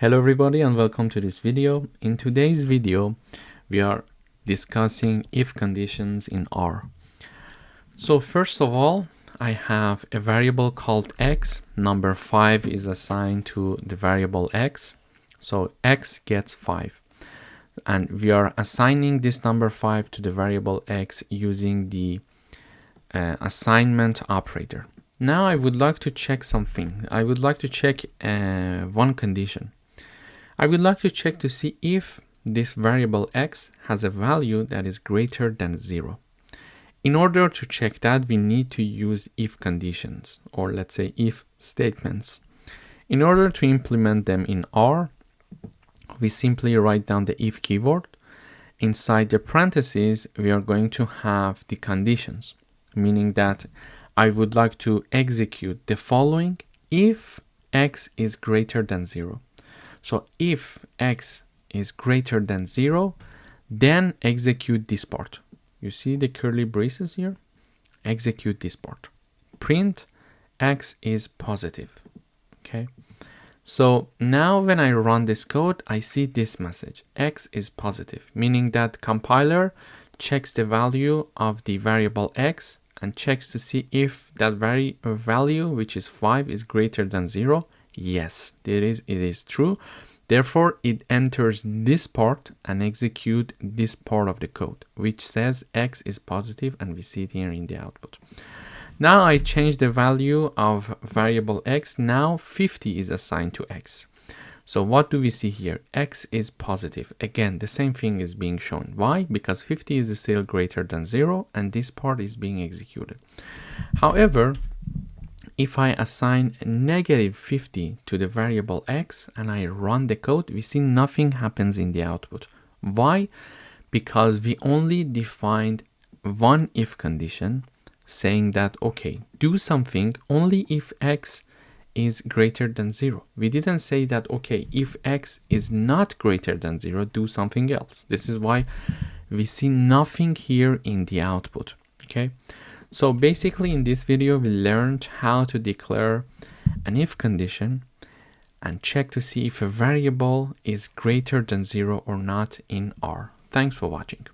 Hello everybody and welcome to this video. In today's video, we are discussing if conditions in R. So first of all, I have a variable called x. Number 5 is assigned to the variable x. So x gets 5. And we are assigning this number 5 to the variable x using the assignment operator. Now I would like to check something. I would like to check one condition. I would like to check to see if this variable x has a value that is greater than 0. In order to check that, we need to use if conditions, or let's say if statements. In order to implement them in R, we simply write down the if keyword. Inside the parentheses, we are going to have the conditions, meaning that I would like to execute the following if x is greater than 0. So if x is greater than 0, then execute this part. You see the curly braces here? Execute this part. Print x is positive. Okay. So now when I run this code, I see this message. X is positive, meaning that compiler checks the value of the variable x and checks to see if that value, which is 5, is greater than 0. Yes, it is true. Therefore, it enters this part and execute this part of the code, which says x is positive, and we see it here in the output. Now I change the value of variable x. Now 50 is assigned to x. So what do we see here? X is positive. Again, the same thing is being shown. Why? Because 50 is still greater than 0, and this part is being executed. However, if I assign negative 50 to the variable x and I run the code, we see nothing happens in the output. Why? Because we only defined one if condition saying that, okay, do something only if x is greater than 0. We didn't say that, okay, if x is not greater than 0, do something else. This is why we see nothing here in the output. Okay. So basically in this video, we learned how to declare an if condition and check to see if a variable is greater than 0 or not in R. Thanks for watching.